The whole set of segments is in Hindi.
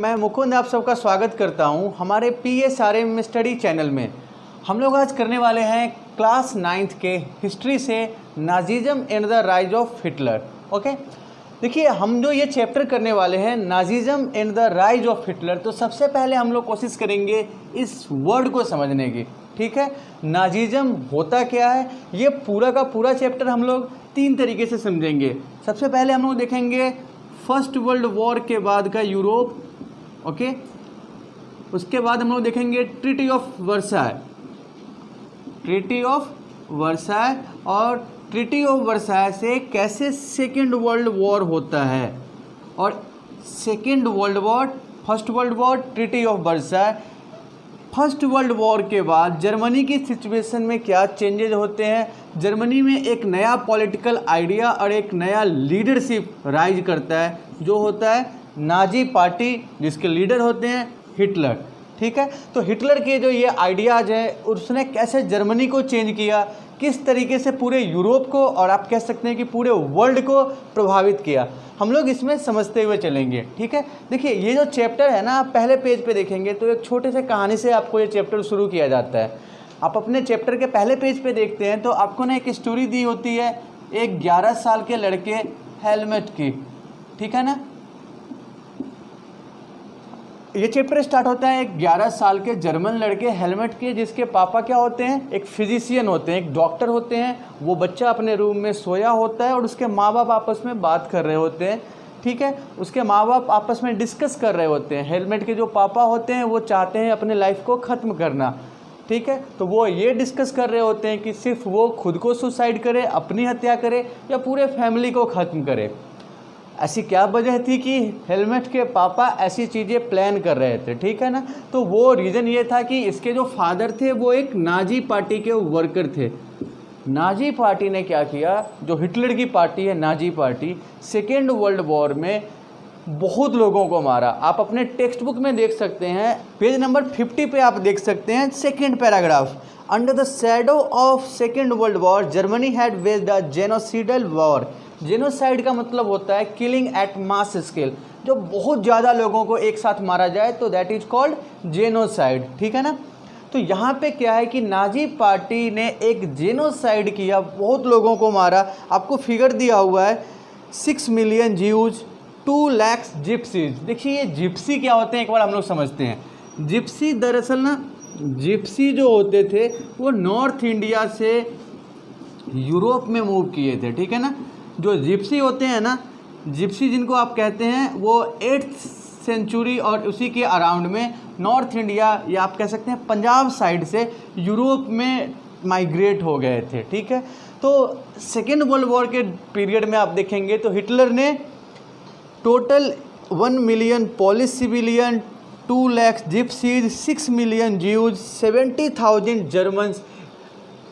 मैं मुकुंद आप सबका स्वागत करता हूं हमारे PSRM स्टडी चैनल में। हम लोग आज करने वाले हैं क्लास 9th के हिस्ट्री से Nazism and the rise of Hitler. Okay, देखिए हम जो ये चैप्टर करने वाले हैं Nazism and the rise of Hitler, तो सबसे पहले हम लोग कोशिश करेंगे इस वर्ड को समझने की। ठीक है, नाजिज्म होता क्या है, ये पूरा का पूरा चैप्टर हम लोग 3 तरीके से समझेंगे। सबसे पहले हम लोग देखेंगे फर्स्ट वर्ल्ड वॉर के बाद का यूरोप। ओके, उसके बाद हम लोग देखेंगे ट्रीटी ऑफ वर्साय, और ट्रीटी ऑफ वर्साय से कैसे सेकेंड वर्ल्ड वॉर होता है, और second world war, first world war, treaty of Versailles. First world war के बाद जर्मनी की सिचुएशन में क्या चेंजेज होते हैं, जर्मनी में एक नया पॉलिटिकल आइडिया और एक नया लीडरशिप राइज करता है जो होता है नाजी पार्टी, जिसके लीडर होते हैं हिटलर। ठीक है, तो हिटलर के जो ये आइडियाज़ हैं उसने कैसे जर्मनी को चेंज किया, किस तरीके से पूरे यूरोप को और आप कह सकते हैं कि पूरे वर्ल्ड को प्रभावित किया, हम लोग इसमें समझते हुए चलेंगे। ठीक है, देखिए ये जो चैप्टर है ना, आप पहले पेज पे देखेंगे तो एक छोटे से कहानी से आपको ये चैप्टर शुरू किया जाता है। आप अपने चैप्टर के पहले पेज पे देखते हैं तो आपको ना एक स्टोरी दी होती है एक 11 साल के लड़के हेलमेट की। ठीक है ना, ये चैप्टर स्टार्ट होता है एक 11 साल के जर्मन लड़के हेलमेट के, जिसके पापा क्या होते हैं, एक फिजिशियन होते हैं, एक डॉक्टर होते हैं। वो बच्चा अपने रूम में सोया होता है और उसके माँ बाप आपस में बात कर रहे होते हैं। ठीक है, उसके माँ बाप आपस में डिस्कस कर रहे होते हैं। हेलमेट के जो पापा होते हैं वो चाहते हैं अपने लाइफ को ख़त्म करना। ठीक है, तो वो ये डिस्कस कर रहे होते हैं कि सिर्फ वो खुद को सुसाइड करे, अपनी हत्या करे, या पूरे फैमिली को ख़त्म करे। ऐसी क्या वजह थी कि हेलमेट के पापा ऐसी चीज़ें प्लान कर रहे थे। ठीक है ना, तो वो रीज़न ये था कि इसके जो फादर थे वो एक नाजी पार्टी के वर्कर थे। नाजी पार्टी ने क्या किया, जो हिटलर की पार्टी है Nazi party, second world war में बहुत लोगों को मारा। आप अपने टेक्स्ट बुक में देख सकते हैं, पेज नंबर 50 पे आप देख सकते हैं second paragraph, under the shadow of second world war Germany had waged a genocidal war. Genocide का मतलब होता है किलिंग एट मास स्केल, जो बहुत ज़्यादा लोगों को एक साथ मारा जाए तो दैट इज कॉल्ड जेनोसाइड। ठीक है ना, तो यहाँ पे क्या है कि नाजी पार्टी ने एक जेनोसाइड किया, बहुत लोगों को मारा। आपको फिगर दिया हुआ है 6 मिलियन ज्यूज, 2 लाख जिप्सीज। देखिए ये जिप्सी क्या होते हैं एक बार हम लोग समझते हैं। जिप्सी दरअसल ना, जिप्सी जो होते थे वो नॉर्थ इंडिया से यूरोप में मूव किए थे। ठीक है ना, जो जिप्सी होते हैं ना, जिप्सी जिनको आप कहते हैं, वो 8th सेंचुरी और उसी के अराउंड में नॉर्थ इंडिया या आप कह सकते हैं पंजाब साइड से यूरोप में माइग्रेट हो गए थे। ठीक है, तो सेकेंड वर्ल्ड वॉर के पीरियड में आप देखेंगे तो हिटलर ने total 1 million Polish civilian, 2 lakh gypsies, 6 million Jews, 70,000 Germans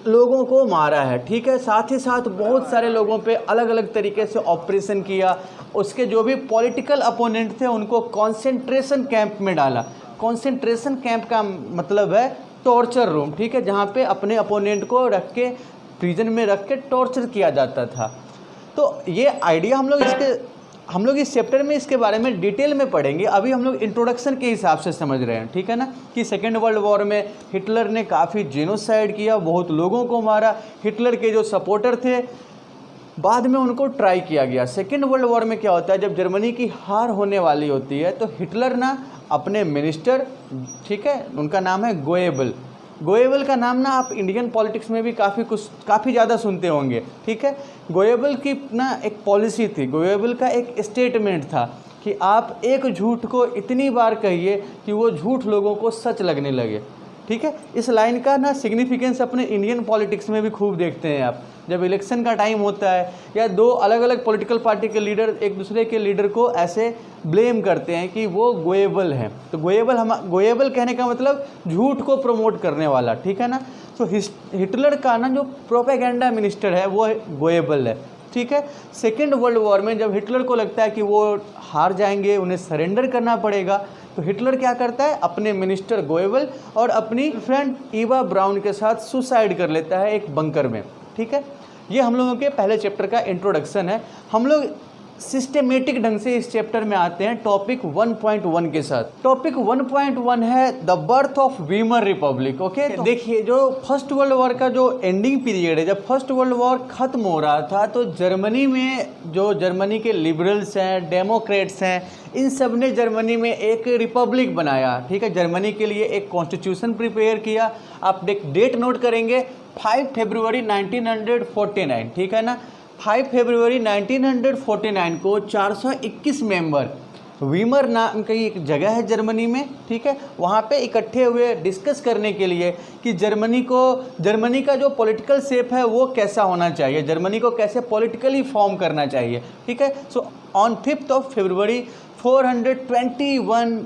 लोगों को मारा है। ठीक है, साथ ही साथ बहुत सारे लोगों पे अलग अलग तरीके से ऑपरेशन किया। उसके जो भी पॉलिटिकल अपोनेंट थे उनको कॉन्सेंट्रेशन कैंप में डाला। कॉन्सेंट्रेशन कैंप का मतलब है टॉर्चर रूम। ठीक है, जहाँ पे अपने अपोनेंट को रख के प्रिजन में रख के टॉर्चर किया जाता था। तो ये आइडिया हम लोग इस चैप्टर में इसके बारे में डिटेल में पढ़ेंगे। अभी हम लोग इंट्रोडक्शन के हिसाब से समझ रहे हैं। ठीक है ना, कि सेकेंड वर्ल्ड वॉर में हिटलर ने काफ़ी जेनोसाइड किया, बहुत लोगों को मारा। हिटलर के जो सपोर्टर थे बाद में उनको ट्राई किया गया। सेकेंड वर्ल्ड वॉर में क्या होता है, जब जर्मनी की हार होने वाली होती है तो हिटलर ना अपने मिनिस्टर, ठीक है, उनका नाम है गोएबल। गोएबल का नाम ना आप इंडियन पॉलिटिक्स में भी काफ़ी ज़्यादा सुनते होंगे। ठीक है, गोएबल की ना एक पॉलिसी थी, गोएबल का एक स्टेटमेंट था कि आप एक झूठ को इतनी बार कहिए कि वो झूठ लोगों को सच लगने लगे। ठीक है, इस लाइन का ना सिग्निफिकेंस अपने इंडियन पॉलिटिक्स में भी खूब देखते हैं आप। जब इलेक्शन का टाइम होता है या 2 अलग अलग पॉलिटिकल पार्टी के लीडर एक दूसरे के लीडर को ऐसे ब्लेम करते हैं कि वो गोएबल हैं, तो गोएबल कहने का मतलब झूठ को प्रमोट करने वाला। ठीक है ना, तो हिटलर का ना जो प्रोपेगेंडा मिनिस्टर है वो गोएबल है। ठीक है, सेकेंड वर्ल्ड वॉर में जब हिटलर को लगता है कि वो हार जाएंगे, उन्हें सरेंडर करना पड़ेगा, तो हिटलर क्या करता है, अपने मिनिस्टर गोएबल और अपनी फ्रेंड ईवा ब्राउन के साथ सुसाइड कर लेता है एक बंकर में। ठीक है, ये हम लोगों के पहले चैप्टर का इंट्रोडक्शन है। हम लोग सिस्टेमेटिक ढंग से इस चैप्टर में आते हैं टॉपिक 1.1 के साथ। टॉपिक 1.1 है the birth of Weimar Republic. Okay, तो देखिए जो फर्स्ट वर्ल्ड वॉर का जो एंडिंग पीरियड है, जब फर्स्ट वर्ल्ड वॉर खत्म हो रहा था तो जर्मनी में जो जर्मनी के लिबरल्स हैं, डेमोक्रेट्स हैं, इन सब ने जर्मनी में एक रिपब्लिक बनाया। ठीक है, जर्मनी के लिए एक कॉन्स्टिट्यूशन प्रिपेयर किया। आप डेट नोट करेंगे 5 फरवरी 1949। ठीक है ना, 5 फरवरी 1949 को 421 मेंबर, वीमर नाम की एक जगह है जर्मनी में, ठीक है, वहाँ पे इकट्ठे हुए डिस्कस करने के लिए कि जर्मनी का जो पॉलिटिकल शेप है वो कैसा होना चाहिए, जर्मनी को कैसे पॉलिटिकली फॉर्म करना चाहिए। ठीक है, सो ऑन 5 फरवरी 421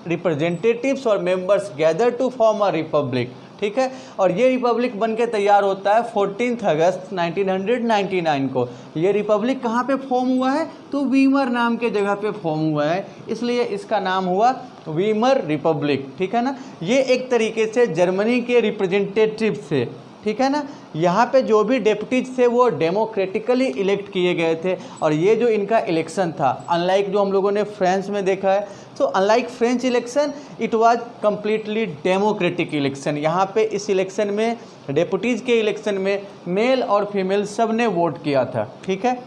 रिप्रेजेंटेटिव्स और members gather to form a republic. ठीक है, और ये रिपब्लिक बन के तैयार होता है 14 अगस्त 1999 को। ये रिपब्लिक कहाँ पे फॉर्म हुआ है, तो वीमर नाम के जगह पे फॉर्म हुआ है, इसलिए इसका नाम हुआ वीमर रिपब्लिक। ठीक है ना, ये एक तरीके से जर्मनी के रिप्रेजेंटेटिव थे। ठीक है ना, यहाँ पे जो भी डेप्यूटीज थे वो डेमोक्रेटिकली इलेक्ट किए गए थे। और ये जो इनका इलेक्शन था, अनलाइक जो हम लोगों ने फ्रांस में देखा है, तो unlike French election, it was completely democratic election. यहाँ पे इस इलेक्शन में, डेप्यूटीज के इलेक्शन में, मेल और फीमेल सब ने वोट किया था। ठीक है,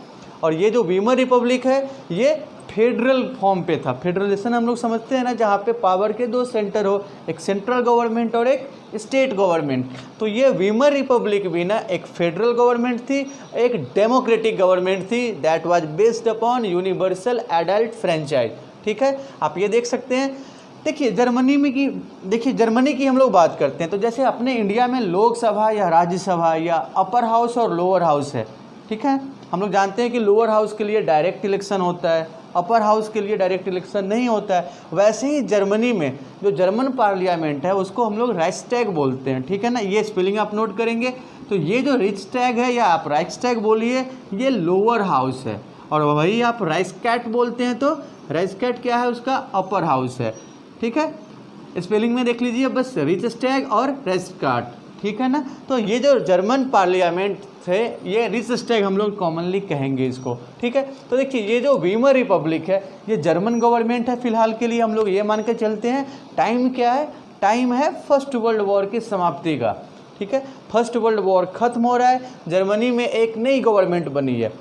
और ये जो वीमर रिपब्लिक है ये फेडरल फॉर्म पे था। फेडरलिजेशन हम लोग समझते हैं ना, जहाँ पे पावर के 2 सेंटर हो, एक सेंट्रल गवर्नमेंट और एक स्टेट गवर्नमेंट। तो ये वीमर रिपब्लिक भी ना एक फेडरल गवर्नमेंट थी, एक डेमोक्रेटिक गवर्नमेंट थी, that was based upon universal adult franchise. ठीक है, आप ये देख सकते हैं। देखिए जर्मनी की हम लोग बात करते हैं तो जैसे अपने इंडिया में लोकसभा या राज्यसभा या अपर हाउस और लोअर हाउस है। ठीक है, हम लोग जानते हैं कि लोअर हाउस के लिए डायरेक्ट इलेक्शन होता है, अपर हाउस के लिए डायरेक्ट इलेक्शन नहीं होता है। वैसे ही जर्मनी में जो जर्मन पार्लियामेंट है उसको हम लोग राइक्सटैग बोलते हैं। ठीक है ना, ये स्पेलिंग आप नोट करेंगे। तो ये जो रिक्सटैग है या आप राइक्सटैग बोलिए, ये लोअर हाउस है, और वही आप राइक्सकैट बोलते हैं तो राइक्सकैट क्या है, उसका अपर हाउस है। ठीक है, स्पेलिंग में देख लीजिए बस, रिक्सटैग और राइक्सकैट। ठीक है ना, तो ये जो जर्मन पार्लियामेंट थे ये रिक्सटैग हम लोग कॉमनली कहेंगे इसको। ठीक है, तो देखिए ये जो वीमर रिपब्लिक है ये जर्मन गवर्नमेंट है फिलहाल के लिए। हम लोग ये मान के चलते हैं, टाइम क्या है, टाइम है फर्स्ट वर्ल्ड वॉर की समाप्ति का। ठीक है, फर्स्ट वर्ल्ड वॉर खत्म हो रहा है, जर्मनी में एक नई गवर्नमेंट बनी है।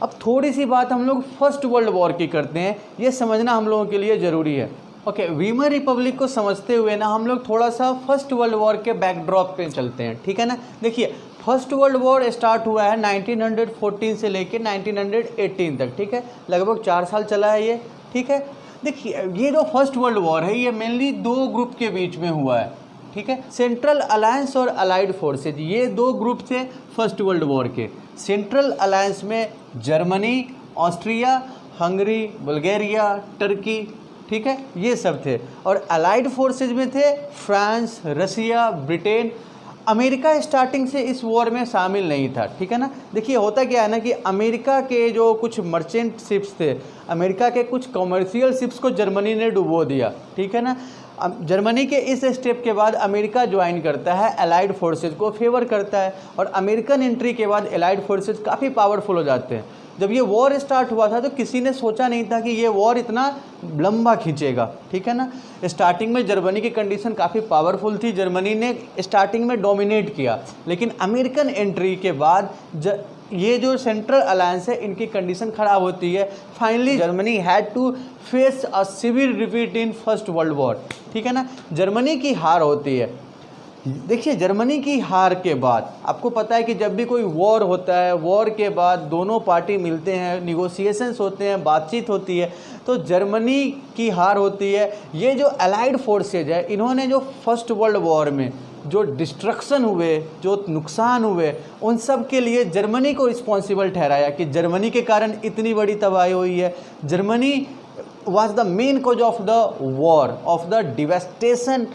अब थोड़ी सी बात हम लोग फर्स्ट वर्ल्ड वॉर की करते हैं, ये समझना हम लोगों के लिए ज़रूरी है। ओके, वीमर रिपब्लिक को समझते हुए ना हम लोग थोड़ा सा फर्स्ट वर्ल्ड वॉर के बैकड्रॉप पे चलते हैं। ठीक है ना, देखिए फर्स्ट वर्ल्ड वॉर स्टार्ट हुआ है 1914 से लेके 1918 तक। ठीक है, लगभग 4 साल चला है ये। ठीक है, देखिए ये जो फर्स्ट वर्ल्ड वॉर है ये मेनली 2 ग्रुप के बीच में हुआ है। ठीक है, सेंट्रल अलायंस और अलाइड फोर्सेज, ये 2 ग्रुप थे फर्स्ट वर्ल्ड वॉर के। सेंट्रल अलायंस में Germany, Austria, Hungary, Bulgaria, Turkey, ठीक है, ये सब थे। और अलाइड फोर्सेज में थे फ्रांस, रसिया, ब्रिटेन। अमेरिका स्टार्टिंग से इस वॉर में शामिल नहीं था। ठीक है ना, देखिए होता क्या है ना कि अमेरिका के जो कुछ मर्चेंट शिप्स थे, अमेरिका के कुछ कमर्शियल शिप्स को जर्मनी ने डुबो दिया। ठीक है ना, जर्मनी के इस स्टेप के बाद अमेरिका ज्वाइन करता है, अलाइड फोर्सेज को फेवर करता है, और अमेरिकन एंट्री के बाद अलाइड फोर्सेज काफ़ी पावरफुल हो जाते हैं। जब ये वॉर स्टार्ट हुआ था तो किसी ने सोचा नहीं था कि ये वॉर इतना लंबा खींचेगा। ठीक है ना, स्टार्टिंग में जर्मनी की कंडीशन काफ़ी पावरफुल थी, जर्मनी ने स्टार्टिंग में डोमिनेट किया, लेकिन अमेरिकन एंट्री के बाद ये जो सेंट्रल अलायंस है इनकी कंडीशन ख़राब होती है। Finally Germany had to face a severe repeat in first world war. ठीक है ना, जर्मनी की हार होती है। देखिए जर्मनी की हार के बाद आपको पता है कि जब भी कोई वॉर होता है, वॉर के बाद दोनों पार्टी मिलते हैं, निगोशिएशंस होते हैं, बातचीत होती है, तो जर्मनी की हार होती है। ये जो अलाइड फोर्सेज है इन्होंने जो फर्स्ट वर्ल्ड वॉर में जो डिस्ट्रक्शन हुए, जो नुकसान हुए, उन सब के लिए जर्मनी को रिस्पॉन्सिबल ठहराया कि जर्मनी के कारण इतनी बड़ी तबाही हुई है। Germany was the main cause of the war, of the devastation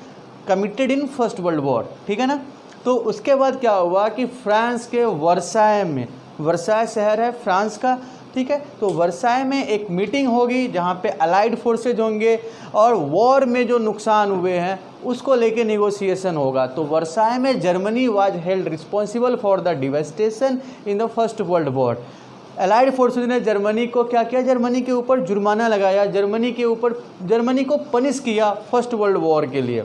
committed in first world war. ठीक है ना, तो उसके बाद क्या हुआ कि फ्रांस के वर्साय में, वर्साय शहर है फ्रांस का, ठीक है, तो वर्साय में एक मीटिंग होगी जहाँ पे अलाइड फोर्सेज होंगे और वॉर में जो नुकसान हुए हैं उसको लेके निगोशिएशन होगा। तो वर्साय में Germany was held responsible for the devastation in the first world war. Allied forces ने जर्मनी को क्या किया, जर्मनी के ऊपर जुर्माना लगाया, जर्मनी को पनिश किया फर्स्ट वर्ल्ड वॉर के लिए।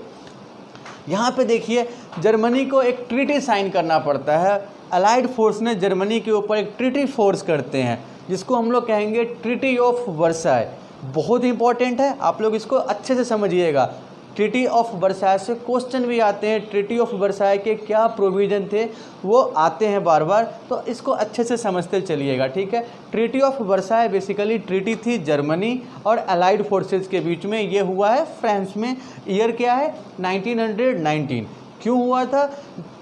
यहाँ पे देखिए जर्मनी को एक ट्रीटी साइन करना पड़ता है। अलाइड फोर्स ने जर्मनी के ऊपर एक ट्रीटी फोर्स करते हैं जिसको हम लोग कहेंगे ट्रीटी ऑफ वर्साय। बहुत इंपॉर्टेंट है, आप लोग इसको अच्छे से समझिएगा। ट्रीटी ऑफ वर्साय से क्वेश्चन भी आते हैं, ट्रीटी ऑफ वर्साय के क्या प्रोविज़न थे वो आते हैं बार बार, तो इसको अच्छे से समझते चलिएगा, ठीक है। Treaty of Versailles basically treaty थी जर्मनी और अलाइड फोर्सेस के बीच में, ये हुआ है फ्रांस में। ईयर क्या है 1919। क्यों हुआ था,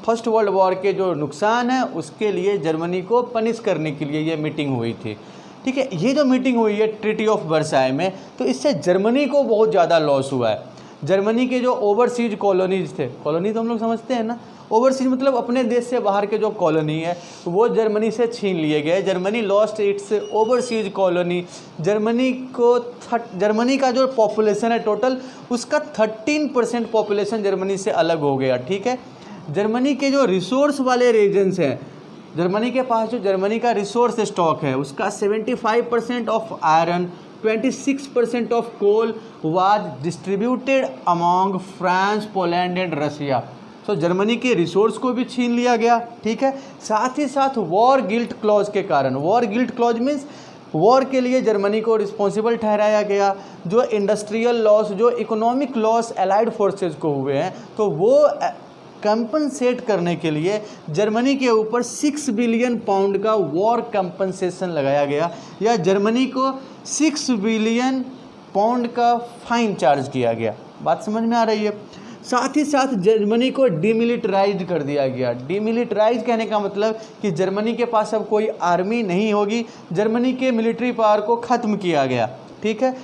फर्स्ट वर्ल्ड वॉर के जो नुकसान है उसके लिए जर्मनी को पनिश करने के लिए ये मीटिंग हुई थी, ठीक है। ये जो मीटिंग हुई है ट्रीटी ऑफ वर्साय में, तो इससे जर्मनी को बहुत ज़्यादा लॉस हुआ है। जर्मनी के जो ओवरसीज कॉलोनीज थे, कॉलोनी तो हम लोग समझते हैं ना, ओवरसीज मतलब अपने देश से बाहर के जो कॉलोनी है वो जर्मनी से छीन लिए गए। Germany lost its overseas colony. Germany का जो पॉपुलेशन है टोटल, उसका 13% पॉपुलेशन जर्मनी से अलग हो गया, ठीक है। जर्मनी के जो रिसोर्स वाले रीजन्स हैं, जर्मनी के पास जो जर्मनी का रिसोर्स स्टॉक है उसका 75% of iron, 26% of coal was distributed among France, Poland and Russia. So Germany के रिसोर्स को भी छीन लिया गया, ठीक है। साथ ही साथ वॉर गिल्ट क्लॉज के कारण, war guilt clause means war के लिए जर्मनी को रिस्पॉन्सिबल ठहराया गया। जो इंडस्ट्रियल लॉस, जो इकोनॉमिक लॉस अलाइड फोर्सेस को हुए हैं, तो वो कंपनसेट करने के लिए जर्मनी के ऊपर 6 बिलियन पाउंड का वॉर कंपनसेशन लगाया गया, या जर्मनी को 6 बिलियन पाउंड का फाइन चार्ज किया गया। बात समझ में आ रही है। साथ ही साथ जर्मनी को डीमिलिटराइज कर दिया गया। डीमिलिटराइज कहने का मतलब कि जर्मनी के पास अब कोई आर्मी नहीं होगी, जर्मनी के मिलिट्री पावर को ख़त्म किया गया, ठीक है।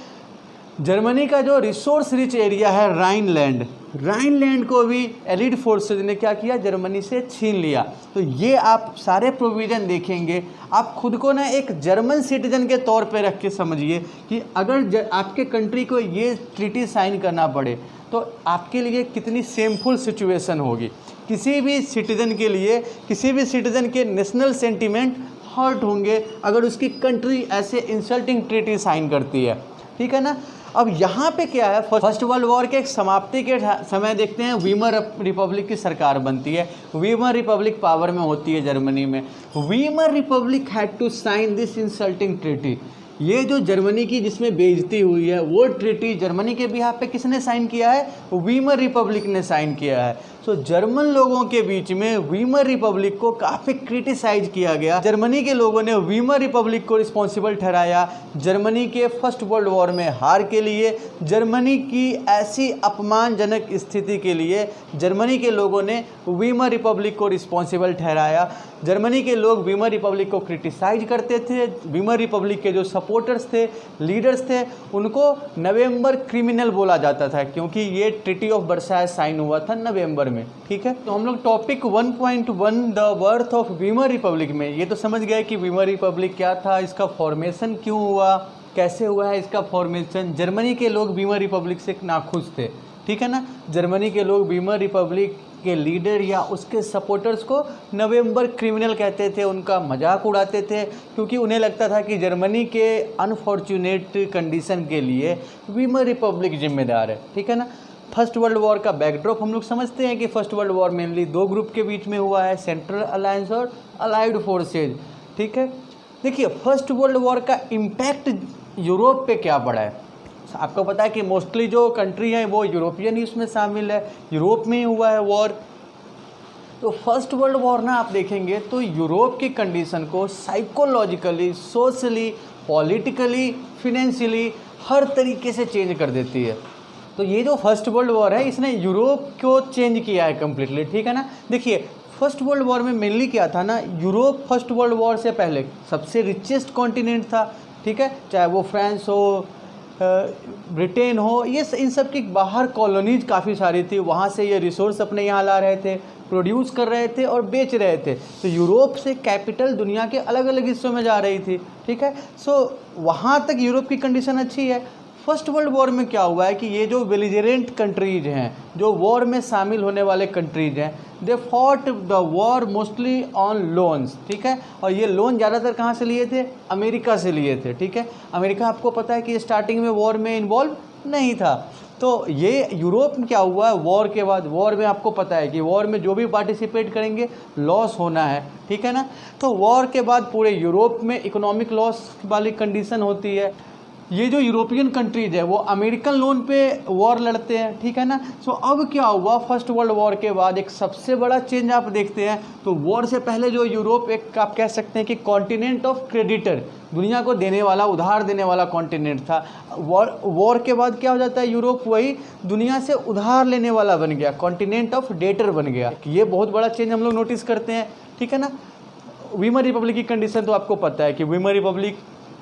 जर्मनी का जो रिसोर्स रिच एरिया है राइनलैंड को भी एलिड फोर्सेज ने क्या किया, जर्मनी से छीन लिया। तो ये आप सारे प्रोविज़न देखेंगे, आप खुद को ना एक जर्मन सिटीजन के तौर पे रख के समझिए कि अगर आपके कंट्री को ये ट्रीटी साइन करना पड़े तो आपके लिए कितनी शेमफुल सिचुएशन होगी। किसी भी सिटीज़न के लिए, किसी भी सिटीज़न के नेशनल सेंटीमेंट हर्ट होंगे अगर उसकी कंट्री ऐसे इंसल्टिंग ट्रीटी साइन करती है, ठीक है ना। अब यहाँ पे क्या है, फर्स्ट वर्ल्ड वॉर के समाप्ति के समय देखते हैं वीमर रिपब्लिक की सरकार बनती है। वीमर रिपब्लिक पावर में होती है जर्मनी में। Weimar republic had to sign this insulting treaty. ये जो जर्मनी की जिसमें बेइज्जती हुई है वो ट्रीटी जर्मनी के बिहाफ पे किसने साइन किया है, वीमर रिपब्लिक ने साइन किया है। सो जर्मन लोगों के बीच में वीमर रिपब्लिक को काफ़ी क्रिटिसाइज किया गया। जर्मनी के लोगों ने वीमर रिपब्लिक को रिस्पॉन्सिबल ठहराया जर्मनी के फर्स्ट वर्ल्ड वॉर में हार के लिए। जर्मनी की ऐसी अपमानजनक स्थिति के लिए जर्मनी के लोगों ने वीमर रिपब्लिक को रिस्पॉन्सिबल ठहराया। जर्मनी के लोग वीमर रिपब्लिक को क्रिटिसाइज करते थे। वीमर रिपब्लिक के जो सपोर्टर्स थे, लीडर्स थे, उनको नवंबर क्रिमिनल बोला जाता था क्योंकि ये ट्रीटी ऑफ वर्साय साइन हुआ था नवंबर में, ठीक है। तो हम लोग topic 1.1 the birth of Weimar Republic में ये तो समझ गए कि वीमर रिपब्लिक क्या था, इसका फॉर्मेशन क्यों हुआ, कैसे हुआ है इसका फॉर्मेशन। जर्मनी के लोग वीमर रिपब्लिक से नाखुश थे, ठीक है ना। जर्मनी के लोग वीमर रिपब्लिक के लीडर या उसके सपोर्टर्स को नवंबर क्रिमिनल कहते थे, उनका मजाक उड़ाते थे क्योंकि उन्हें लगता था कि जर्मनी के अनफॉर्चुनेट कंडीशन के लिए वीमर रिपब्लिक जिम्मेदार है, ठीक है ना। फर्स्ट वर्ल्ड वॉर का बैकड्रॉप हम लोग समझते हैं कि फर्स्ट वर्ल्ड वॉर मेनली दो ग्रुप के बीच में हुआ है, सेंट्रल अलायंस और अलाइड फोर्सेज, ठीक है। देखिए फर्स्ट वर्ल्ड वॉर का इम्पैक्ट यूरोप पे क्या पड़ा है। आपको पता है कि मोस्टली जो कंट्री है वो यूरोपियन ही उसमें शामिल है, यूरोप में ही हुआ है वॉर। तो फर्स्ट वर्ल्ड वॉर ना आप देखेंगे तो यूरोप की कंडीशन को साइकोलॉजिकली, सोशली, पॉलिटिकली, फिनेंशियली हर तरीके से चेंज कर देती है। तो ये जो फर्स्ट वर्ल्ड वॉर है इसने यूरोप को चेंज किया है कम्प्लीटली, ठीक है ना। देखिए फर्स्ट वर्ल्ड वॉर में मेनली क्या था ना, यूरोप फर्स्ट वर्ल्ड वॉर से पहले सबसे रिचेस्ट कॉन्टिनेंट था, ठीक है। चाहे वो फ्रांस हो, ब्रिटेन हो, ये इन सब की बाहर कॉलोनीज काफ़ी सारी थी, वहाँ से ये रिसोर्स अपने यहाँ ला रहे थे, प्रोड्यूस कर रहे थे और बेच रहे थे। तो यूरोप से कैपिटल दुनिया के अलग अलग हिस्सों में जा रही थी, ठीक है। सो वहाँ तक यूरोप की कंडीशन अच्छी है। फर्स्ट वर्ल्ड वॉर में क्या हुआ है कि ये जो बेलिजरेंट कंट्रीज हैं, जो वॉर में शामिल होने वाले कंट्रीज हैं, they fought the war mostly on loans, ठीक है। और ये लोन ज़्यादातर कहाँ से लिए थे? अमेरिका से लिए थे, ठीक है। अमेरिका आपको पता है कि स्टार्टिंग में वॉर में इन्वॉल्व नहीं था। तो ये यूरोप में क्या हुआ है वॉर के बाद, वॉर में आपको पता है कि वॉर में जो भी पार्टिसिपेट करेंगे लॉस होना है, ठीक है ना। तो वॉर के बाद पूरे यूरोप में इकोनॉमिक लॉस वाली कंडीशन होती है। ये जो यूरोपियन कंट्रीज है वो अमेरिकन लोन पे वॉर लड़ते हैं, ठीक है ना। सो अब क्या हुआ फर्स्ट वर्ल्ड वॉर के बाद एक सबसे बड़ा चेंज आप देखते हैं। तो वॉर से पहले जो यूरोप एक आप कह सकते हैं कि कॉन्टिनेंट ऑफ क्रेडिटर, दुनिया को देने वाला, उधार देने वाला कॉन्टिनेंट था। वॉर के बाद क्या हो जाता है, यूरोप वही दुनिया से उधार लेने वाला बन गया, कॉन्टिनेंट ऑफ डेटर बन गया। ये बहुत बड़ा चेंज हम लोग नोटिस करते हैं, ठीक है ना। वीमर रिपब्लिक की कंडीशन तो आपको पता है कि वीमर रिपब्लिक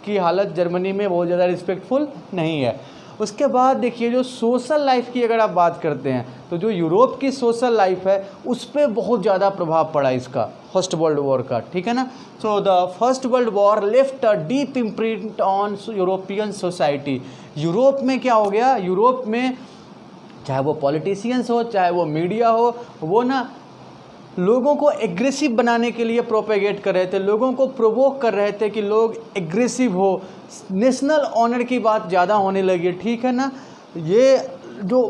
की हालत जर्मनी में बहुत ज़्यादा रिस्पेक्टफुल नहीं है। उसके बाद देखिए जो सोशल लाइफ की अगर आप बात करते हैं तो जो यूरोप की सोशल लाइफ है उस पर बहुत ज़्यादा प्रभाव पड़ा इसका फर्स्ट वर्ल्ड वॉर का, ठीक है ना। So the first world war left a deep imprint on European society. Europe में क्या हो गया, यूरोप में चाहे वो पॉलिटिशियंस हो चाहे वो मीडिया हो, वो ना लोगों को एग्रेसिव बनाने के लिए प्रोपेगेट कर रहे थे, लोगों को प्रोवोक कर रहे थे कि लोग एग्रेसिव हो, नेशनल ऑनर की बात ज़्यादा होने लगी, ठीक है ना। ये जो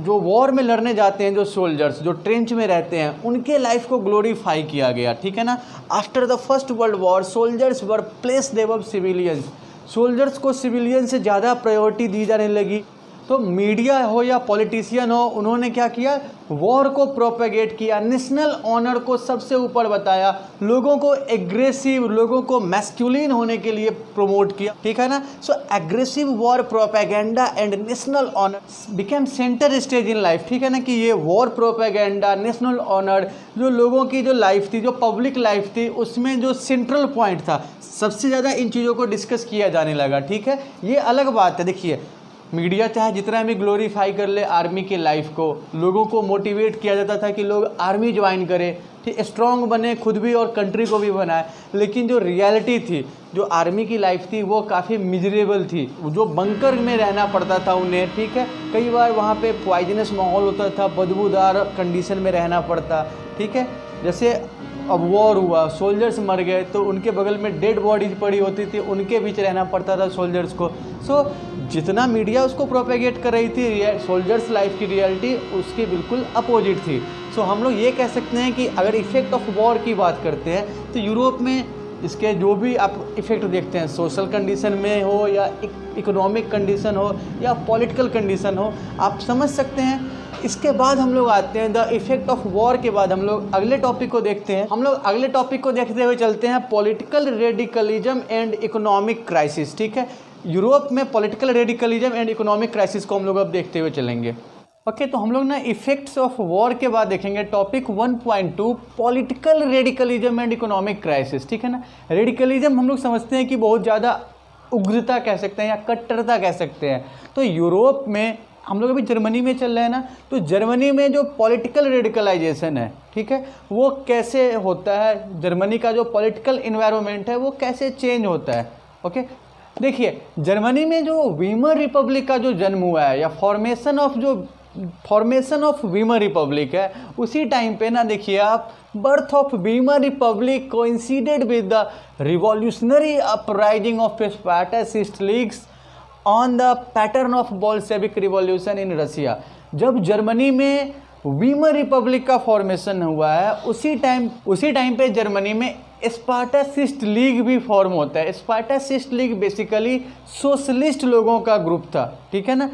वॉर में लड़ने जाते हैं, जो सोल्जर्स जो ट्रेंच में रहते हैं, उनके लाइफ को ग्लोरीफाई किया गया, ठीक है ना। After the first world war soldiers were placed above civilians, soldiers को सिविलियन से ज़्यादा प्रायोरिटी दी जाने लगी। तो मीडिया हो या पॉलिटिशियन हो, उन्होंने क्या किया, वॉर को प्रोपेगेट किया, नेशनल ऑनर को सबसे ऊपर बताया, लोगों को एग्रेसिव, लोगों को मैस्कुलिन होने के लिए प्रमोट किया, ठीक है ना। So aggressive war propaganda and national honour became centre stage in life, ठीक है ना। कि ये वॉर प्रोपेगेंडा, नेशनल ऑनर, जो लोगों की जो लाइफ थी, जो पब्लिक लाइफ थी, उसमें जो सेंट्रल पॉइंट था, सबसे ज़्यादा इन चीज़ों को डिस्कस किया जाने लगा, ठीक है। ये अलग बात है। देखिए मीडिया चाहे जितना भी ग्लोरीफाई कर ले आर्मी के लाइफ को, लोगों को मोटिवेट किया जाता था कि लोग आर्मी ज्वाइन करें, ठीक, स्ट्रॉन्ग बने, खुद भी और कंट्री को भी बनाए। लेकिन जो रियलिटी थी, जो आर्मी की लाइफ थी, वो काफ़ी मिजरेबल थी। जो बंकर में रहना पड़ता था उन्हें, ठीक है, कई बार वहाँ पे पॉइजनस माहौल होता था, बदबूदार कंडीशन में रहना पड़ता, ठीक है। जैसे अब वॉर हुआ, सोल्जर्स मर गए तो उनके बगल में डेड बॉडीज पड़ी होती थी, उनके बीच रहना पड़ता था सोल्जर्स को। सो जितना मीडिया उसको प्रोपेगेट कर रही थी, सोल्जर्स लाइफ की रियलिटी उसकी बिल्कुल अपोजिट थी। सो हम लोग ये कह सकते हैं कि अगर इफ़ेक्ट ऑफ वॉर की बात करते हैं तो यूरोप में इसके जो भी आप इफ़ेक्ट देखते हैं, सोशल कंडीशन में हो या इकोनॉमिक कंडीशन हो या पॉलिटिकल कंडीशन हो, आप समझ सकते हैं। इसके बाद हम लोग आते हैं द इफेक्ट ऑफ वॉर के बाद हम लोग अगले टॉपिक को देखते हैं। हम लोग अगले टॉपिक को देखते हुए चलते हैं political radicalism and economic crisis, ठीक है। यूरोप में political radicalism and economic crisis को हम लोग अब देखते हुए चलेंगे। ओके, तो हम लोग ना इफेक्ट्स ऑफ वॉर के बाद देखेंगे topic 1.2 political radicalism and economic crisis, ठीक है ना। रेडिकलिज्म हम लोग समझते हैं कि बहुत ज़्यादा उग्रता कह सकते हैं या कट्टरता कह सकते हैं। तो यूरोप में हम लोग अभी जर्मनी में चल रहे हैं ना, तो जर्मनी में जो पॉलिटिकल रेडिकलाइजेशन है, ठीक है, वो कैसे होता है, जर्मनी का जो पॉलिटिकल इन्वायरमेंट है वो कैसे चेंज होता है। ओके, देखिए जर्मनी में जो वीमर रिपब्लिक का जो जन्म हुआ है या फॉर्मेशन ऑफ वीमर रिपब्लिक है, उसी टाइम पे ना देखिए आप, birth of Weimar republic coincided with the revolutionary uprising of Spartacist leagues on the pattern of Bolshevik revolution in Russia. जब जर्मनी में वीमर रिपब्लिक का फॉर्मेशन हुआ है, उसी टाइम पे जर्मनी में स्पार्टासिस्ट लीग भी फॉर्म होता है। स्पार्टासिस्ट लीग बेसिकली सोशलिस्ट लोगों का ग्रुप था, ठीक है ना।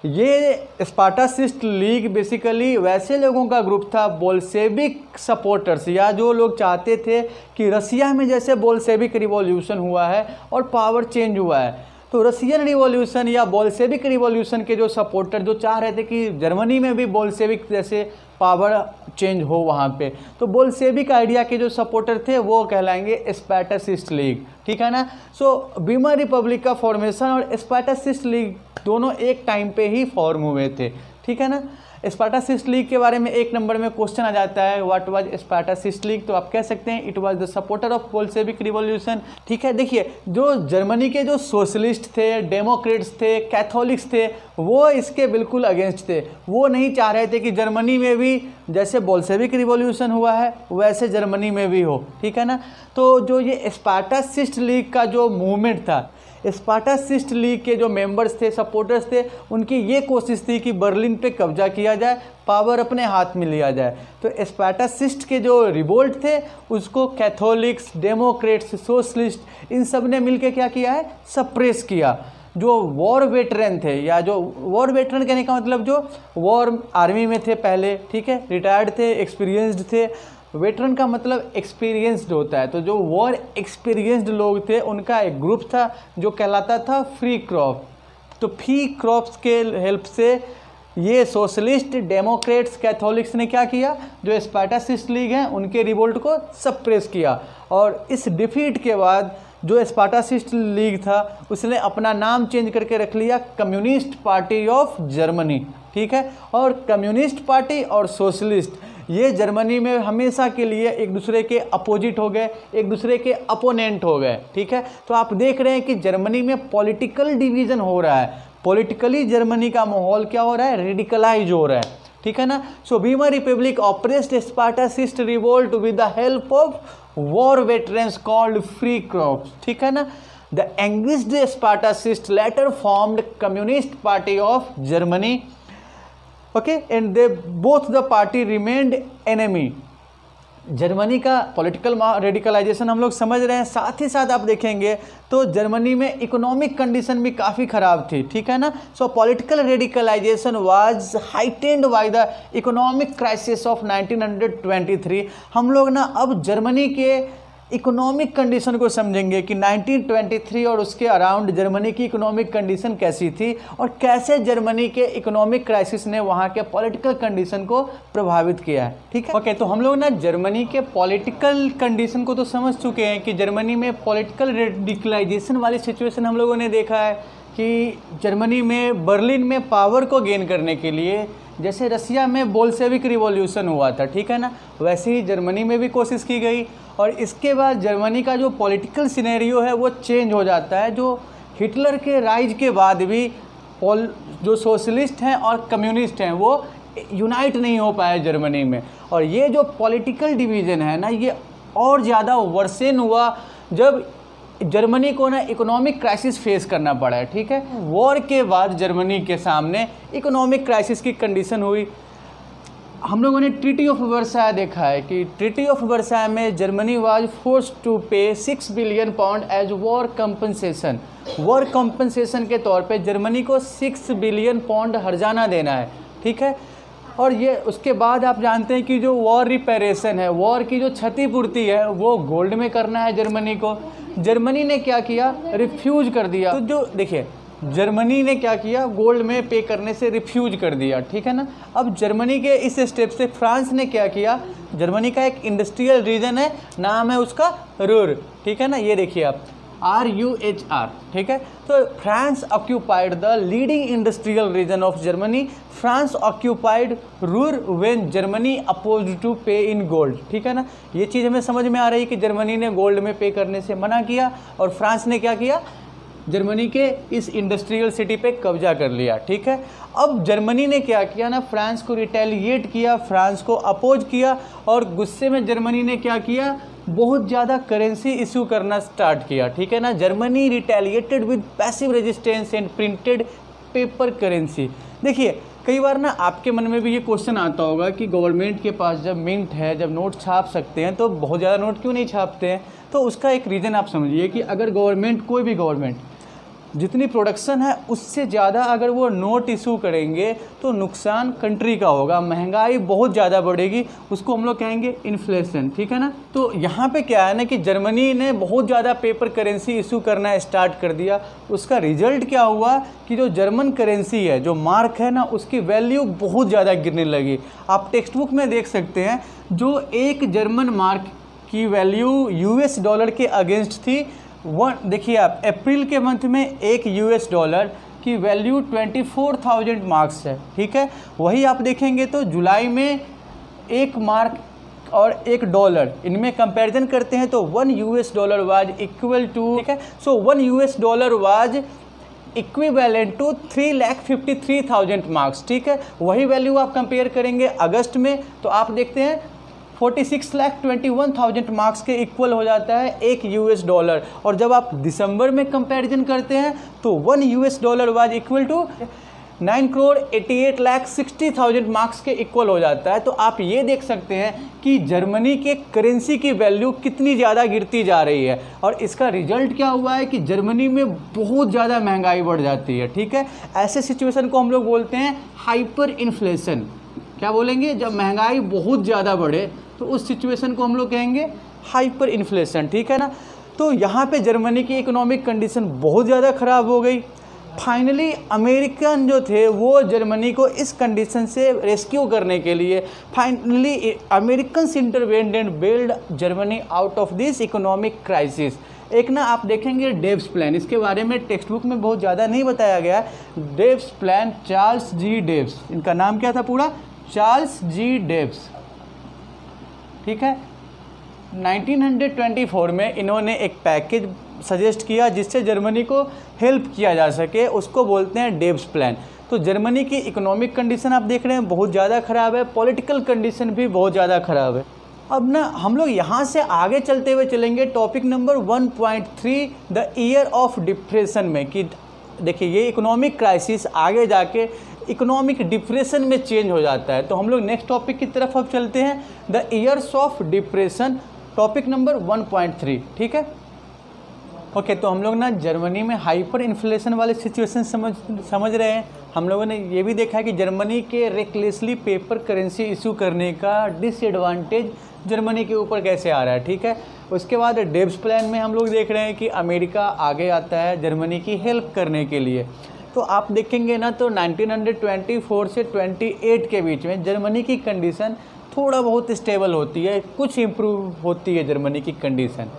ये स्पार्टासिस्ट लीग बेसिकली वैसे लोगों का ग्रुप था, बोल्शेविक सपोर्टर्स, या जो लोग चाहते थे कि रसिया में जैसे बोल्शेविक रिवॉल्यूशन हुआ है और पावर चेंज हुआ है, तो रसियन रिवॉल्यूशन या बोल्शेविक रिवॉल्यूशन के जो सपोर्टर जो चाह रहे थे कि जर्मनी में भी बोल्शेविक जैसे पावर चेंज हो वहाँ पे, तो बोल्शेविक आइडिया के जो सपोर्टर थे वो कहलाएंगे स्पार्टासिस्ट लीग, ठीक है ना। सो वीमर रिपब्लिक का फॉर्मेशन और स्पार्टासिस्ट लीग दोनों एक टाइम पे ही फॉर्म हुए थे, ठीक है ना। स्पार्टासिस्ट लीग के बारे में 1 नंबर में क्वेश्चन आ जाता है, व्हाट वाज स्पार्टासिस्ट लीग, तो आप कह सकते हैं it was the supporter of Bolshevik revolution. ठीक है, देखिए जो जर्मनी के जो सोशलिस्ट थे, डेमोक्रेट्स थे, कैथोलिक्स थे, वो इसके बिल्कुल अगेंस्ट थे। वो नहीं चाह रहे थे कि जर्मनी में भी जैसे बोल्शेविक रिवॉल्यूशन हुआ है वैसे जर्मनी में भी हो। ठीक है ना, तो जो ये स्पार्टासिस्ट लीग का जो मूवमेंट था, स्पार्टासिस्ट लीग के जो मेंबर्स थे, सपोर्टर्स थे, उनकी ये कोशिश थी कि बर्लिन पे कब्जा किया जाए, पावर अपने हाथ में लिया जाए। तो स्पार्टासिस्ट के जो रिवोल्ट थे उसको कैथोलिक्स, डेमोक्रेट्स, सोशलिस्ट इन सब ने मिलकर क्या किया है, सप्रेस किया। जो वॉर वेटरन थे, या जो वॉर वेटरन कहने का मतलब जो वॉर आर्मी में थे पहले, ठीक है, रिटायर्ड थे, एक्सपीरियंस्ड थे। वेटरन का मतलब एक्सपीरियंस्ड होता है, तो जो वॉर एक्सपीरियंस्ड लोग थे उनका एक ग्रुप था जो कहलाता था फ्री क्रॉप। तो फ्री क्रॉप्स के हेल्प से ये सोशलिस्ट, डेमोक्रेट्स, कैथोलिक्स ने क्या किया, जो स्पार्टासिस्ट लीग हैं उनके रिवोल्ट को सप्रेस किया। और इस डिफीट के बाद जो स्पार्टासिस्ट लीग था उसने अपना नाम चेंज करके रख लिया कम्युनिस्ट पार्टी ऑफ जर्मनी। ठीक है, और कम्युनिस्ट पार्टी और सोशलिस्ट ये जर्मनी में हमेशा के लिए एक दूसरे के अपोजिट हो गए, एक दूसरे के अपोनेंट हो गए। ठीक है, तो आप देख रहे हैं कि जर्मनी में पॉलिटिकल डिवीज़न हो रहा है, पॉलिटिकली जर्मनी का माहौल क्या हो रहा है, रेडिकलाइज हो रहा है। ठीक है ना, so Weimar republic oppressed Spartacist revolt with the help of war veterans called free corps. ठीक है ना, the anguished Spartacist later formed communist party of Germany. Okay, and they both the party remained enemy. Germany का पॉलिटिकल रेडिकलाइजेशन हम लोग समझ रहे हैं, साथ ही साथ आप देखेंगे तो जर्मनी में इकोनॉमिक कंडीशन भी काफ़ी ख़राब थी। ठीक है ना, so political radicalization was heightened by the economic crisis of 1923। हम लोग ना अब जर्मनी के इकोनॉमिक कंडीशन को समझेंगे कि 1923 और उसके अराउंड जर्मनी की इकोनॉमिक कंडीशन कैसी थी और कैसे जर्मनी के इकोनॉमिक क्राइसिस ने वहाँ के पॉलिटिकल कंडीशन को प्रभावित किया है। ठीक है, ओके, तो हम लोग ना जर्मनी के पॉलिटिकल कंडीशन को तो समझ चुके हैं कि जर्मनी में पॉलिटिकल रेडिकलाइजेशन वाली सिचुएशन हम लोगों ने देखा है कि जर्मनी में बर्लिन में पावर को गेन करने के लिए जैसे रसिया में बोल्शेविक रिवॉल्यूशन हुआ था, ठीक है ना, वैसे ही जर्मनी में भी कोशिश की गई। और इसके बाद जर्मनी का जो पॉलिटिकल सिनेरियो है वो चेंज हो जाता है। जो हिटलर के राइज के बाद भी जो सोशलिस्ट हैं और कम्युनिस्ट हैं वो यूनाइट नहीं हो पाए जर्मनी में। और ये जो पॉलिटिकल डिवीज़न है ना, ये और ज़्यादा वर्सेन हुआ जब जर्मनी को ना इकोनॉमिक क्राइसिस फेस करना पड़ा है। ठीक है, वॉर के बाद जर्मनी के सामने इकोनॉमिक क्राइसिस की कंडीशन हुई। हम लोगों ने ट्रीटी ऑफ वर्साय देखा है कि ट्रीटी ऑफ वर्साय में Germany was forced to pay 6 billion pound as war compensation. War compensation के तौर पे जर्मनी को 6 बिलियन पाउंड हर्जाना देना है। ठीक है, और ये उसके बाद आप जानते हैं कि जो वॉर रिपेरेशन है, वॉर की जो क्षतिपूर्ति है वो गोल्ड में करना है जर्मनी को। जर्मनी ने क्या किया, रिफ्यूज कर दिया। तो जो देखिए जर्मनी ने क्या किया, गोल्ड में पे करने से रिफ्यूज कर दिया। ठीक है ना, अब जर्मनी के इस स्टेप से फ्रांस ने क्या किया, जर्मनी का एक इंडस्ट्रियल रीजन है, नाम है उसका रूर। ठीक है ना, ये देखिए आप RUHR। ठीक है, तो France occupied the leading industrial region of Germany. France occupied Ruhr when Germany opposed to pay in gold. ठीक है ना, ये चीज़ हमें समझ में आ रही है कि जर्मनी ने गोल्ड में पे करने से मना किया और फ्रांस ने क्या किया, जर्मनी के इस इंडस्ट्रियल सिटी पे कब्जा कर लिया। ठीक है, अब जर्मनी ने क्या किया ना, फ्रांस को रिटेलिएट किया, फ्रांस को अपोज किया और गुस्से में जर्मनी ने क्या किया, बहुत ज़्यादा करेंसी इशू करना स्टार्ट किया। ठीक है ना, Germany retaliated with passive resistance and printed paper currency. देखिए कई बार ना आपके मन में भी ये क्वेश्चन आता होगा कि गवर्नमेंट के पास जब मिंट है, जब नोट छाप सकते हैं तो बहुत ज़्यादा नोट क्यों नहीं छापते हैं। तो उसका एक रीज़न आप समझिए कि अगर गवर्नमेंट, कोई भी गवर्नमेंट जितनी प्रोडक्शन है उससे ज़्यादा अगर वो नोट इशू करेंगे तो नुकसान कंट्री का होगा, महंगाई बहुत ज़्यादा बढ़ेगी, उसको हम लोग कहेंगे इन्फ्लेशन। ठीक है ना, तो यहाँ पे क्या है ना कि जर्मनी ने बहुत ज़्यादा पेपर करेंसी इशू करना स्टार्ट कर दिया। उसका रिजल्ट क्या हुआ कि जो जर्मन करेंसी है, जो मार्क है ना, उसकी वैल्यू बहुत ज़्यादा गिरने लगी। आप टेक्स्ट बुक में देख सकते हैं, जो एक जर्मन मार्क की वैल्यू $के अगेंस्ट थी, देखिए आप अप्रैल के मंथ में $1 की वैल्यू 24,000 मार्क्स है, ठीक है। वही आप देखेंगे तो जुलाई में 1 मार्क और $1 इनमें कंपैरिजन करते हैं तो $1 वाज इक्वल टू, ठीक है। सो $1 वाज इक्विवेलेंट टू 3,53,000 मार्क्स, ठीक है। वही वैल्यू आप कंपेयर करेंगे अगस्त में तो आप देखते हैं 46,21,000 मार्क्स के इक्वल हो जाता है $1। और जब आप दिसंबर में कंपैरिजन करते हैं तो $1 वाज इक्वल टू 9,88,60,000 मार्क्स के इक्वल हो जाता है। तो आप ये देख सकते हैं कि जर्मनी के करेंसी की वैल्यू कितनी ज़्यादा गिरती जा रही है और इसका रिजल्ट क्या हुआ है कि जर्मनी में बहुत ज़्यादा महंगाई बढ़ जाती है, ठीक है। ऐसे सिचुएशन को हम लोग बोलते हैं हाइपर इन्फ्लेशन। क्या बोलेंगे? जब महंगाई बहुत ज़्यादा बढ़े तो उस सिचुएशन को हम लोग कहेंगे हाइपर इन्फ्लेशन, ठीक है ना। तो यहाँ पे जर्मनी की इकोनॉमिक कंडीशन बहुत ज़्यादा ख़राब हो गई। फाइनली अमेरिकन जो थे वो जर्मनी को इस कंडीशन से रेस्क्यू करने के लिए finally American intervened and bailed Germany out of this economic crisis. एक ना आप देखेंगे डेव्स प्लान, इसके बारे में टेक्स्ट बुक में बहुत ज़्यादा नहीं बताया गया। डेव्स प्लान, चार्ल्स जी डेव्स, इनका नाम क्या था पूरा? चार्ल्स जी डेव्स, ठीक है। 1924 में इन्होंने एक पैकेज सजेस्ट किया जिससे जर्मनी को हेल्प किया जा सके, उसको बोलते हैं डेव्स प्लान। तो जर्मनी की इकोनॉमिक कंडीशन आप देख रहे हैं बहुत ज़्यादा ख़राब है, पॉलिटिकल कंडीशन भी बहुत ज़्यादा ख़राब है। अब ना हम लोग यहाँ से आगे चलते हुए चलेंगे topic number 1.3 the year of depression में, कि देखिए ये इकोनॉमिक क्राइसिस आगे जाके इकोनॉमिक डिप्रेशन में चेंज हो जाता है। तो हम लोग नेक्स्ट टॉपिक की तरफ अब चलते हैं, the years of depression, topic number 1.3, ठीक है। ओके, तो हम लोग ना जर्मनी में हाइपर इन्फ्लेशन वाले सिचुएशन समझ रहे हैं। हम लोगों ने ये भी देखा है कि जर्मनी के रेकलेसली पेपर करेंसी इशू करने का डिसएडवांटेज जर्मनी के ऊपर कैसे आ रहा है, ठीक है। उसके बाद डेव्स प्लान में हम लोग देख रहे हैं कि अमेरिका आगे आता है जर्मनी की हेल्प करने के लिए। तो आप देखेंगे ना तो 1924 से 28 के बीच में जर्मनी की कंडीशन थोड़ा बहुत स्टेबल होती है, कुछ इम्प्रूव होती है जर्मनी की कंडीशन,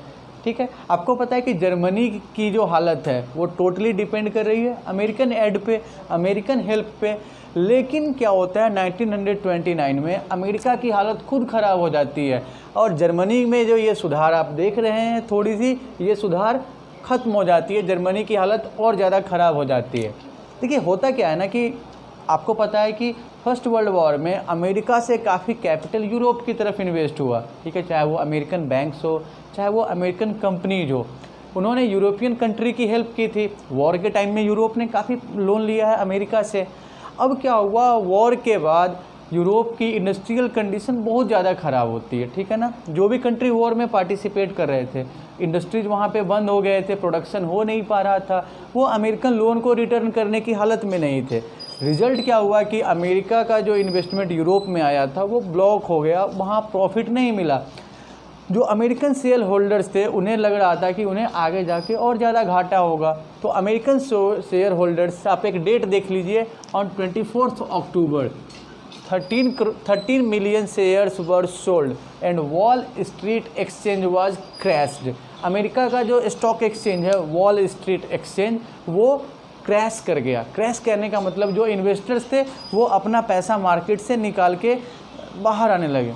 ठीक है। आपको पता है कि जर्मनी की जो हालत है वो टोटली डिपेंड कर रही है अमेरिकन एड पे, अमेरिकन हेल्प पे। लेकिन क्या होता है 1929 में अमेरिका की हालत खुद ख़राब हो जाती है और जर्मनी में जो ये सुधार आप देख रहे हैं थोड़ी सी ये सुधार ख़त्म हो जाती है, जर्मनी की हालत और ज़्यादा ख़राब हो जाती है। देखिए होता क्या है ना कि आपको पता है कि फर्स्ट वर्ल्ड वॉर में अमेरिका से काफ़ी कैपिटल यूरोप की तरफ इन्वेस्ट हुआ, ठीक है। चाहे वो अमेरिकन बैंक्स हो, चाहे वो अमेरिकन कंपनीज हो, उन्होंने यूरोपियन कंट्री की हेल्प की थी। वॉर के टाइम में यूरोप ने काफ़ी लोन लिया है अमेरिका से। अब क्या हुआ, वॉर के बाद यूरोप की इंडस्ट्रियल कंडीशन बहुत ज़्यादा ख़राब होती है, ठीक है ना। जो भी कंट्री वॉर में पार्टिसिपेट कर रहे थे, इंडस्ट्रीज वहाँ पे बंद हो गए थे, प्रोडक्शन हो नहीं पा रहा था, वो अमेरिकन लोन को रिटर्न करने की हालत में नहीं थे। रिजल्ट क्या हुआ कि अमेरिका का जो इन्वेस्टमेंट यूरोप में आया था वो ब्लॉक हो गया, वहाँ प्रॉफिट नहीं मिला। जो अमेरिकन शेयर होल्डर्स थे उन्हें लग रहा था कि उन्हें आगे जाके और ज़्यादा घाटा होगा। तो अमेरिकन शेयर होल्डर्स, आप एक डेट देख लीजिए, on 24 October 13 million shares were sold and wall street exchange was crashed. America का जो स्टॉक एक्सचेंज है वॉल स्ट्रीट एक्सचेंज वो क्रैश कर गया। क्रैश करने का मतलब जो इन्वेस्टर्स थे वो अपना पैसा मार्केट से निकाल के बाहर आने लगे।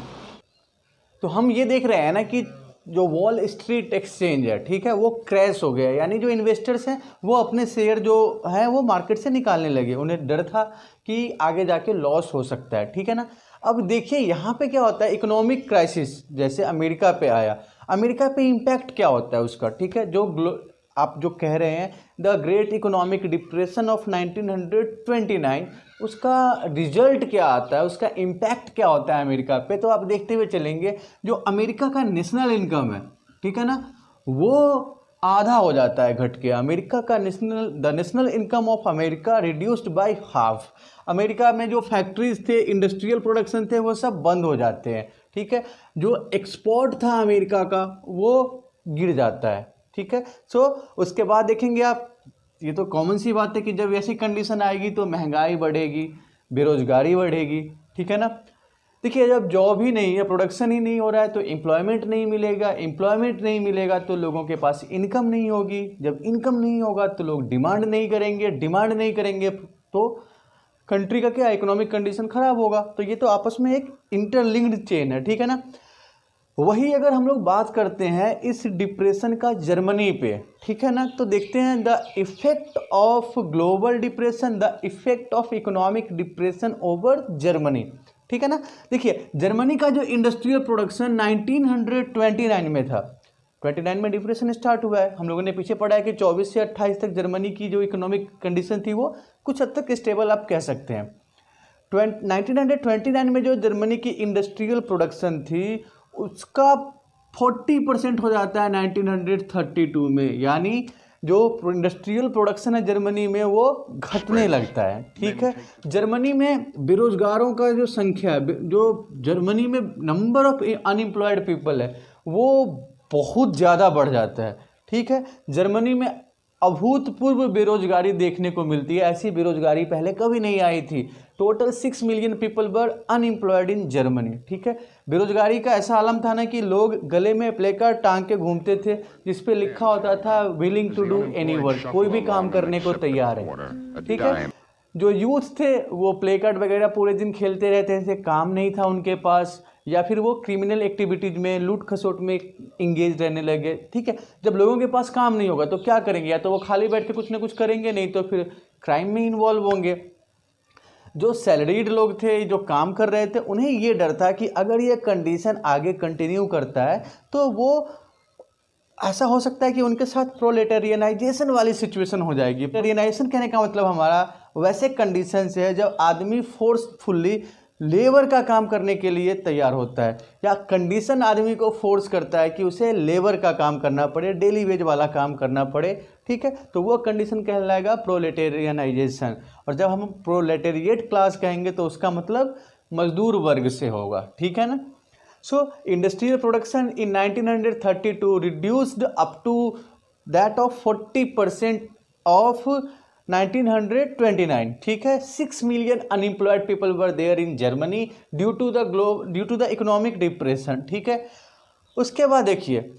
तो हम ये देख रहे हैं ना कि जो वॉल स्ट्रीट एक्सचेंज है, ठीक है, वो क्रैश हो गया, यानी जो इन्वेस्टर्स हैं वो अपने शेयर जो है वो मार्केट से निकालने लगे। उन्हें डर था कि आगे जाके लॉस हो सकता है, ठीक है ना। अब देखिए यहाँ पे क्या होता है, इकोनॉमिक क्राइसिस जैसे अमेरिका पे आया, अमेरिका पे इम्पैक्ट क्या होता है उसका, ठीक है। जो आप जो कह रहे हैं the great economic depression of 1929, उसका रिजल्ट क्या आता है, उसका इम्पैक्ट क्या होता है अमेरिका पे, तो आप देखते हुए चलेंगे। जो अमेरिका का नेशनल इनकम है, ठीक है ना, वो आधा हो जाता है घट के। अमेरिका का the national income of America reduced by half. America में जो फैक्ट्रीज थे, इंडस्ट्रियल प्रोडक्शन थे, वो सब बंद हो जाते हैं, ठीक है। जो एक्सपोर्ट था अमेरिका का वो गिर जाता है, ठीक है। सो उसके बाद देखेंगे आप, ये तो कॉमन सी बात है कि जब ऐसी कंडीशन आएगी तो महंगाई बढ़ेगी, बेरोजगारी बढ़ेगी, ठीक है ना। देखिए जब जॉब ही नहीं है, प्रोडक्शन ही नहीं हो रहा है तो एम्प्लॉयमेंट नहीं मिलेगा, एम्प्लॉयमेंट नहीं मिलेगा तो लोगों के पास इनकम नहीं होगी, जब इनकम नहीं होगा तो लोग डिमांड नहीं करेंगे, डिमांड नहीं करेंगे तो कंट्री का क्या इकोनॉमिक कंडीशन खराब होगा। तो ये तो आपस में एक इंटरलिंक्ड चेन है, ठीक है ना। वही अगर हम लोग बात करते हैं इस डिप्रेशन का जर्मनी पे, ठीक है ना, तो देखते हैं the effect of global depression, the effect of economic depression over Germany, ठीक है ना। देखिए जर्मनी का जो इंडस्ट्रियल प्रोडक्शन 1929 में था, 29 में डिप्रेशन स्टार्ट हुआ है। हम लोगों ने पीछे पढ़ा है कि 24 से 28 तक जर्मनी की जो इकोनॉमिक कंडीशन थी वो कुछ हद तक स्टेबल आप कह सकते हैं। 1929 में जो जर्मनी की इंडस्ट्रियल प्रोडक्शन थी उसका 40% हो जाता है 1932 में, यानी जो इंडस्ट्रियल प्रोडक्शन है जर्मनी में वो घटने लगता है, ठीक है। जर्मनी में बेरोजगारों का जो संख्या है, जो जर्मनी में नंबर ऑफ अनएम्प्लॉयड पीपल है वो बहुत ज़्यादा बढ़ जाता है, ठीक है। जर्मनी में अभूतपूर्व बेरोजगारी देखने को मिलती है, ऐसी बेरोजगारी पहले कभी नहीं आई थी। Total 6 million people were unemployed in Germany, ठीक है। बेरोजगारी का ऐसा आलम था ना कि लोग गले में प्लेकार्ड टांग के घूमते थे जिस पे लिखा होता था willing to do any work, कोई भी काम करने को तैयार है, ठीक है। जो यूथ थे वो प्लेकार्ड वगैरह पूरे दिन खेलते रहते थे, काम नहीं था उनके पास, या फिर वो क्रिमिनल एक्टिविटीज़ में लूट खसोट में इंगेज रहने लगे, ठीक है। जब लोगों के पास काम नहीं होगा तो क्या करेंगे, या तो वो खाली बैठ के कुछ ना कुछ करेंगे, नहीं तो फिर क्राइम में इन्वॉल्व होंगे। जो सैलरीड लोग थे, जो काम कर रहे थे, उन्हें ये डर था कि अगर ये कंडीशन आगे कंटिन्यू करता है तो वो ऐसा हो सकता है कि उनके साथ प्रोलेटेरियनाइजेशन वाली सिचुएशन हो जाएगी। प्रोलेटेरियनाइजेशन कहने का मतलब हमारा वैसे कंडीशन से है जब आदमी फोर्सफुल्ली लेबर का काम करने के लिए तैयार होता है, या कंडीशन आदमी को फोर्स करता है कि उसे लेबर का काम करना पड़े, डेली वेज वाला काम करना पड़े, ठीक है। तो वो कंडीशन कहलाएगा प्रोलेटेरियनाइजेशन। और जब हम प्रोलेटेरिएट क्लास कहेंगे तो उसका मतलब मजदूर वर्ग से होगा, ठीक है ना। So industrial production in 1932 reduced up to that of 40% of 1929, ठीक है। 6 million unemployed people were there in Germany due to the economic depression, ठीक है। उसके बाद देखिए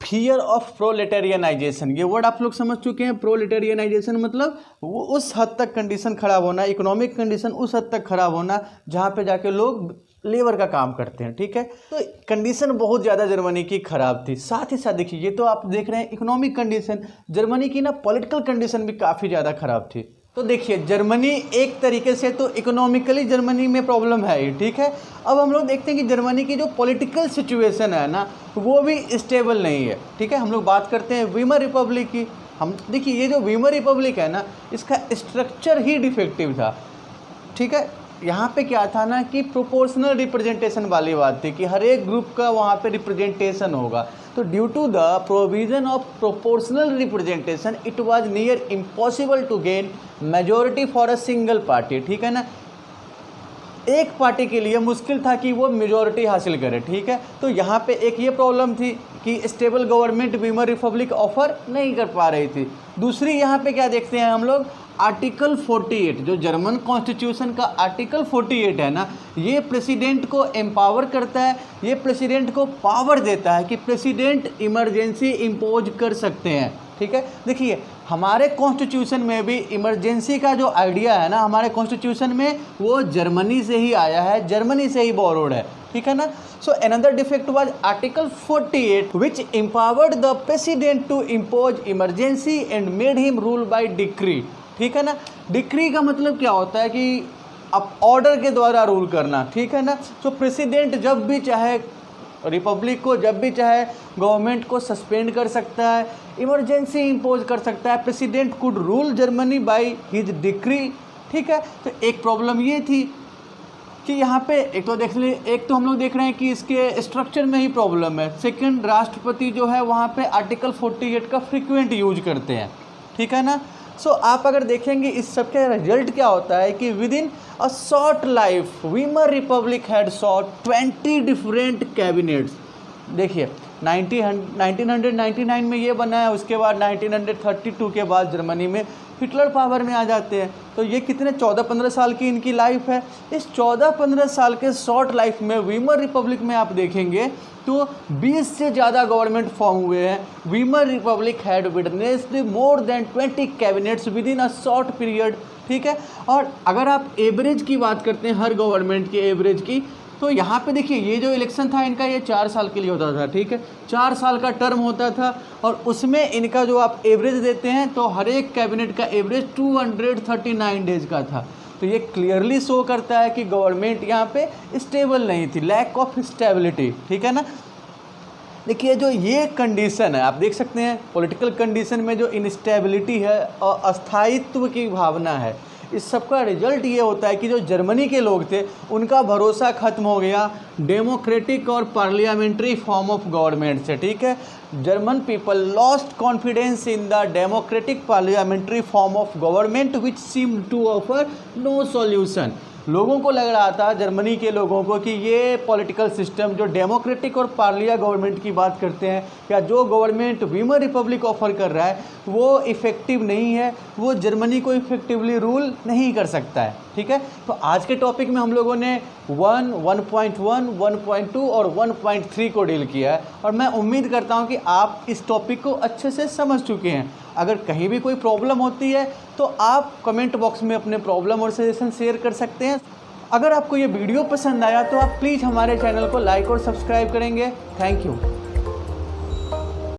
फियर ऑफ प्रोलेटेरियनाइजेशन, ये वर्ड आप लोग समझ चुके हैं। प्रोलेटेरियनाइजेशन मतलब वो उस हद तक कंडीशन खराब होना, इकोनॉमिक कंडीशन उस हद तक खराब होना जहाँ पे जाके लोग लेबर का काम करते हैं, ठीक है। तो कंडीशन बहुत ज़्यादा जर्मनी की ख़राब थी। साथ ही साथ देखिए ये तो आप देख रहे हैं इकोनॉमिक कंडीशन, जर्मनी की ना पॉलिटिकल कंडीशन भी काफ़ी ज़्यादा ख़राब थी। तो देखिए जर्मनी एक तरीके से तो इकोनॉमिकली जर्मनी में प्रॉब्लम है ही, ठीक है। अब हम लोग देखते हैं कि जर्मनी की जो पॉलिटिकल सिचुएशन है ना वो भी स्टेबल नहीं है, ठीक है। हम लोग बात करते हैं वीमर रिपब्लिक की। हम देखिए ये जो वीमर रिपब्लिक है ना इसका स्ट्रक्चर ही डिफेक्टिव था, ठीक है। यहाँ पे क्या था ना कि प्रोपोर्शनल रिप्रेजेंटेशन वाली बात थी कि हर एक ग्रुप का वहाँ पे रिप्रेजेंटेशन होगा। तो due to the provision of proportional representation it was near impossible to gain majority for a single party, ठीक है ना। एक पार्टी के लिए मुश्किल था कि वो मेजॉरिटी हासिल करे, ठीक है। तो यहाँ पे एक ये प्रॉब्लम थी कि stable government Weimar Republic offer नहीं कर पा रही थी। दूसरी यहाँ पे क्या देखते हैं हम लोग, आर्टिकल 48 जो जर्मन कॉन्स्टिट्यूशन का आर्टिकल 48 है ना, ये प्रेसिडेंट को एम्पावर करता है, ये प्रेसिडेंट को पावर देता है कि प्रेसिडेंट इमरजेंसी इम्पोज कर सकते हैं, ठीक है। देखिए हमारे कॉन्स्टिट्यूशन में भी इमरजेंसी का जो आइडिया है ना हमारे कॉन्स्टिट्यूशन में वो जर्मनी से ही आया है, जर्मनी से ही बोरोड है, ठीक है ना। So another defect was article 48 which empowered the president to impose emergency and made him rule by decree, ठीक है ना। डिक्री का मतलब क्या होता है कि अब ऑर्डर के द्वारा रूल करना, ठीक है ना। तो प्रेसिडेंट जब भी चाहे रिपब्लिक को, जब भी चाहे गवर्नमेंट को सस्पेंड कर सकता है, इमरजेंसी इम्पोज कर सकता है। President could rule Germany by his decree, ठीक है। तो एक प्रॉब्लम ये थी कि यहाँ पे एक तो हम लोग देख रहे हैं कि इसके स्ट्रक्चर में ही प्रॉब्लम है। सेकंड, राष्ट्रपति जो है वहाँ पे आर्टिकल 48 का फ्रीक्वेंट यूज करते हैं, ठीक है ना। सो आप अगर देखेंगे इस सब का रिजल्ट क्या होता है कि within a short life Weimar republic had sought 20 different cabinets. देखिए 1999 में ये बना है, उसके बाद 1932 के बाद जर्मनी में हिटलर पावर में आ जाते हैं। तो ये कितने 14-15 साल की इनकी लाइफ है। इस 14-15 साल के शॉर्ट लाइफ में वीमर रिपब्लिक में आप देखेंगे तो 20 से ज़्यादा गवर्नमेंट फॉर्म हुए हैं। Weimar republic had witnessed more than 20 cabinets with in a short period, ठीक है। और अगर आप एवरेज की बात करते हैं हर गवर्नमेंट के एवरेज की, तो यहाँ पे देखिए ये जो इलेक्शन था इनका ये 4 साल के लिए होता था, ठीक है। 4 साल का टर्म होता था और उसमें इनका जो आप एवरेज देते हैं तो हर एक कैबिनेट का एवरेज 239 डेज का था। तो ये क्लियरली शो करता है कि गवर्नमेंट यहाँ पे स्टेबल नहीं थी, लैक ऑफ स्टेबिलिटी, ठीक है ना। देखिए जो ये कंडीशन है आप देख सकते हैं, पॉलिटिकल कंडीशन में जो इनस्टेबिलिटी है और अस्थायित्व की भावना है, इस सब का रिजल्ट ये होता है कि जो जर्मनी के लोग थे उनका भरोसा खत्म हो गया डेमोक्रेटिक और पार्लियामेंट्री फॉर्म ऑफ गवर्नमेंट से, ठीक है। German people lost confidence in the democratic parliamentary form of government which seem to offer no solution. लोगों को लग रहा था, जर्मनी के लोगों को, कि ये पॉलिटिकल सिस्टम जो डेमोक्रेटिक और पार्लिया गवर्नमेंट की बात करते हैं या जो गवर्नमेंट वीमर रिपब्लिक ऑफर कर रहा है वो इफ़ेक्टिव नहीं है, वो जर्मनी को इफ़ेक्टिवली रूल नहीं कर सकता है, ठीक है। तो आज के टॉपिक में हम लोगों ने 1, 1.1, 1.2 और 1.3 को डील किया है और मैं उम्मीद करता हूँ कि आप इस टॉपिक को अच्छे से समझ चुके हैं। अगर कहीं भी कोई प्रॉब्लम होती है तो आप कमेंट बॉक्स में अपने प्रॉब्लम और सजेशन शेयर कर सकते हैं। अगर आपको ये वीडियो पसंद आया तो आप प्लीज़ हमारे चैनल को लाइक और सब्सक्राइब करेंगे। Thank you.